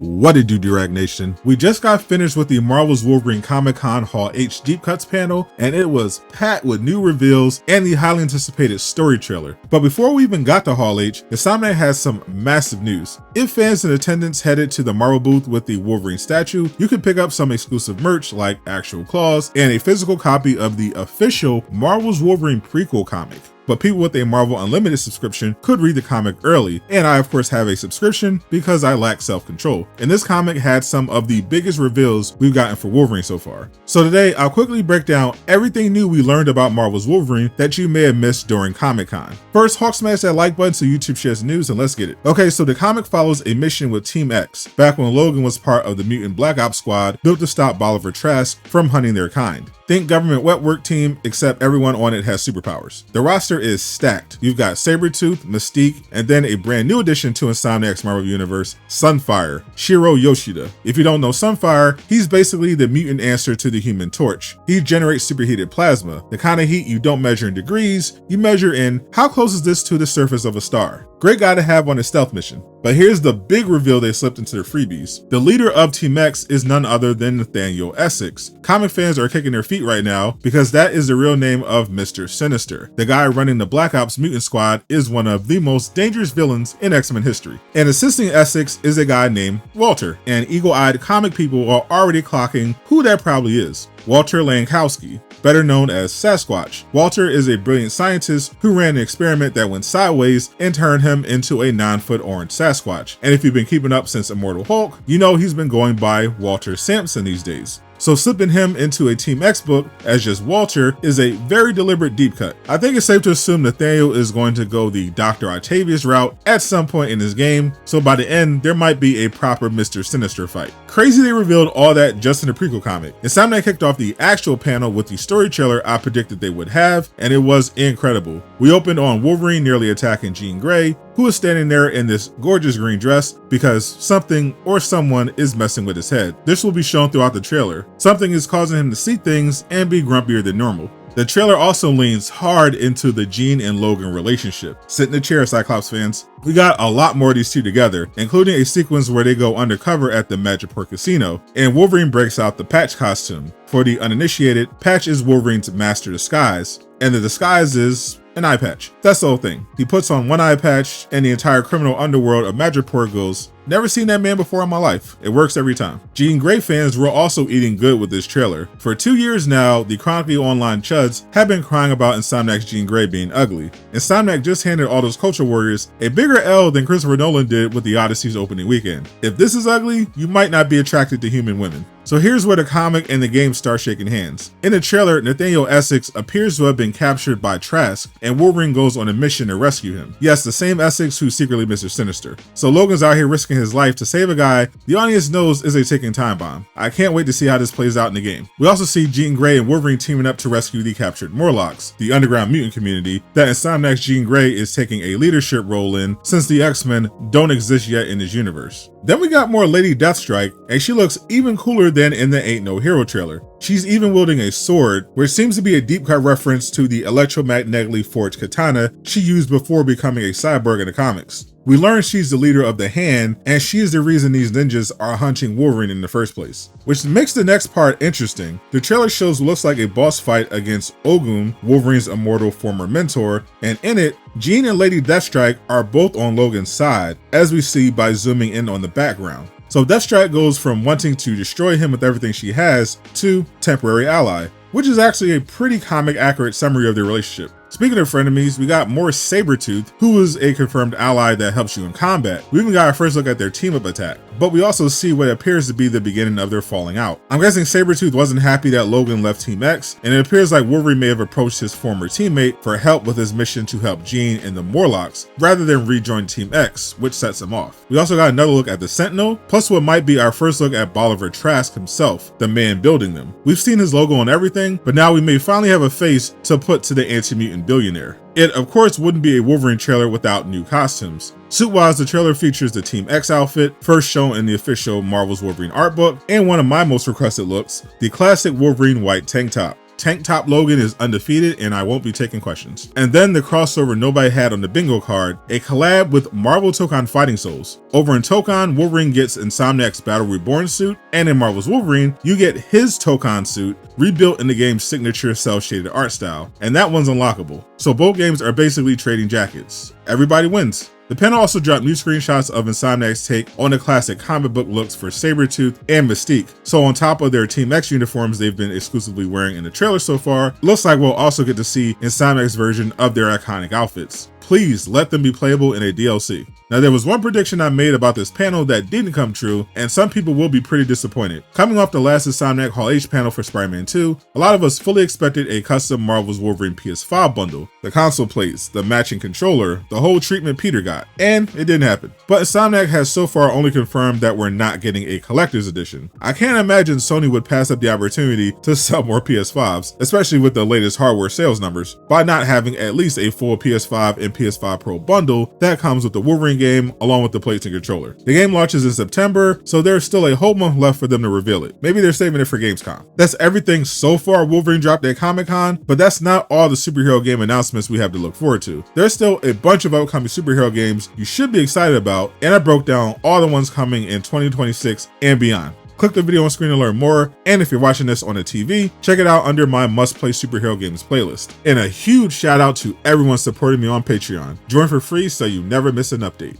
What did you do, Direct Nation? We just got finished with the Marvel's Wolverine Comic-Con Hall H Deep Cuts panel, and it was packed with new reveals and the highly anticipated story trailer. But before we even got to Hall H, Insomniac has some massive news. If fans in attendance headed to the Marvel booth with the Wolverine statue, you can pick up some exclusive merch like actual claws and a physical copy of the official Marvel's Wolverine prequel comic. But people with a Marvel Unlimited subscription could read the comic early, and I of course have a subscription because I lack self-control. And this comic had some of the biggest reveals we've gotten for Wolverine so far. So today I'll quickly break down everything new we learned about Marvel's Wolverine that you may have missed during Comic-Con. First, Hawk smash that like button so YouTube shares news, and let's get it. Okay, so the comic follows a mission with Team X, back when Logan was part of the mutant Black Ops squad built to stop Bolivar Trask from hunting their kind. Think government wet work team, except everyone on it has superpowers. The roster is stacked. You've got Sabretooth, Mystique, and then a brand new addition to Insomniac's Marvel Universe, Sunfire, Shiro Yoshida. If you don't know Sunfire, he's basically the mutant answer to the Human Torch. He generates superheated plasma, the kind of heat you don't measure in degrees, you measure in how close is this to the surface of a star. Great guy to have on a stealth mission. But here's the big reveal they slipped into their freebies. The leader of Team X is none other than Nathaniel Essex. Comic fans are kicking their feet right now because that is the real name of Mr. Sinister. The guy running the Black Ops mutant squad is one of the most dangerous villains in X-Men history. And assisting Essex is a guy named Walter, and eagle-eyed comic people are already clocking who that probably is. Walter Langkowski, better known as Sasquatch. Walter is a brilliant scientist who ran an experiment that went sideways and turned him into a 9-foot orange Sasquatch. And if you've been keeping up since Immortal Hulk, you know he's been going by Walter Sampson these days. So slipping him into a Team X book as just Walter is a very deliberate deep cut. I think it's safe to assume Nathaniel is going to go the Dr. Octavius route at some point in this game, so by the end there might be a proper Mr. Sinister fight. Crazy they revealed all that just in the prequel comic. Insomniac kicked off the actual panel with the story trailer I predicted they would have, and it was incredible. We opened on Wolverine nearly attacking Jean Grey, who is standing there in this gorgeous green dress because something or someone is messing with his head. This will be shown throughout the trailer. Something is causing him to see things and be grumpier than normal. The trailer also leans hard into the Jean and Logan relationship. Sit in the chair, Cyclops fans. We got a lot more of these two together, including a sequence where they go undercover at the Madripoor casino, and Wolverine breaks out the Patch costume. For the uninitiated, Patch is Wolverine's master disguise, and the disguise is an eye patch. That's the whole thing. He puts on one eye patch and the entire criminal underworld of Madripoor goes, "Never seen that man before in my life." It works every time. Jean Grey fans were also eating good with this trailer. For 2 years now, the chronically online chuds have been crying about Insomniac's Jean Grey being ugly. Insomniac just handed all those culture warriors a bigger L than Christopher Nolan did with the Odyssey's opening weekend. If this is ugly, you might not be attracted to human women. So here's where the comic and the game start shaking hands. In the trailer, Nathaniel Essex appears to have been captured by Trask, and Wolverine goes on a mission to rescue him. Yes, the same Essex who's secretly Mr. Sinister. So Logan's out here risking his life to save a guy the audience knows is a ticking time bomb. I can't wait to see how this plays out in the game. We also see Jean Grey and Wolverine teaming up to rescue the captured Morlocks, the underground mutant community that Insomniac's Jean Grey is taking a leadership role in since the X-Men don't exist yet in this universe. Then we got more Lady Deathstrike, and she looks even cooler than in the Ain't No Hero trailer. She's even wielding a sword, which seems to be a deep cut reference to the electromagnetically forged katana she used before becoming a cyborg in the comics. We learn she's the leader of the Hand, and she is the reason these ninjas are hunting Wolverine in the first place. Which makes the next part interesting. The trailer shows what looks like a boss fight against Ogun, Wolverine's immortal former mentor, and in it, Jean and Lady Deathstrike are both on Logan's side, as we see by zooming in on the background. So Deathstrike goes from wanting to destroy him with everything she has to temporary ally, which is actually a pretty comic accurate summary of their relationship. Speaking of frenemies, we got more Sabretooth, who is a confirmed ally that helps you in combat. We even got our first look at their team-up attack, but we also see what appears to be the beginning of their falling out. I'm guessing Sabretooth wasn't happy that Logan left Team X, and it appears like Wolverine may have approached his former teammate for help with his mission to help Jean and the Morlocks, rather than rejoin Team X, which sets him off. We also got another look at the Sentinel, plus what might be our first look at Bolivar Trask himself, the man building them. We've seen his logo on everything, but now we may finally have a face to put to the anti-mutant billionaire. It, of course, wouldn't be a Wolverine trailer without new costumes. Suit-wise, the trailer features the Team X outfit, first shown in the official Marvel's Wolverine art book, and one of my most requested looks, the classic Wolverine white tank top. Tank Top Logan is undefeated and I won't be taking questions. And then the crossover nobody had on the bingo card, a collab with Marvel Tokon Fighting Souls. Over in Tokon, Wolverine gets Insomniac's Battle Reborn suit, and in Marvel's Wolverine, you get his Tokon suit rebuilt in the game's signature cel-shaded art style, and that one's unlockable. So both games are basically trading jackets. Everybody wins. The panel also dropped new screenshots of Insomniac's take on the classic comic book looks for Sabretooth and Mystique. So on top of their Team X uniforms they've been exclusively wearing in the trailer so far, looks like we'll also get to see Insomniac's version of their iconic outfits. Please let them be playable in a DLC. Now there was one prediction I made about this panel that didn't come true, and some people will be pretty disappointed. Coming off the last Insomniac Hall H panel for Spider-Man 2, a lot of us fully expected a custom Marvel's Wolverine PS5 bundle, the console plates, the matching controller, the whole treatment Peter got, and it didn't happen. But Insomniac has so far only confirmed that we're not getting a collector's edition. I can't imagine Sony would pass up the opportunity to sell more PS5s, especially with the latest hardware sales numbers, by not having at least a full PS5 and PS5 Pro bundle that comes with the Wolverine game along with the plates and controller. The game launches in September, so there's still a whole month left for them to reveal it. Maybe they're saving it for Gamescom. That's everything so far Wolverine dropped at Comic-Con, but that's not all the superhero game announcements we have to look forward to. There's still a bunch of upcoming superhero games you should be excited about, and I broke down all the ones coming in 2026 and beyond. Click the video on screen to learn more, and if you're watching this on a TV, check it out under my must-play superhero games playlist. And a huge shout out to everyone supporting me on Patreon. Join for free so you never miss an update.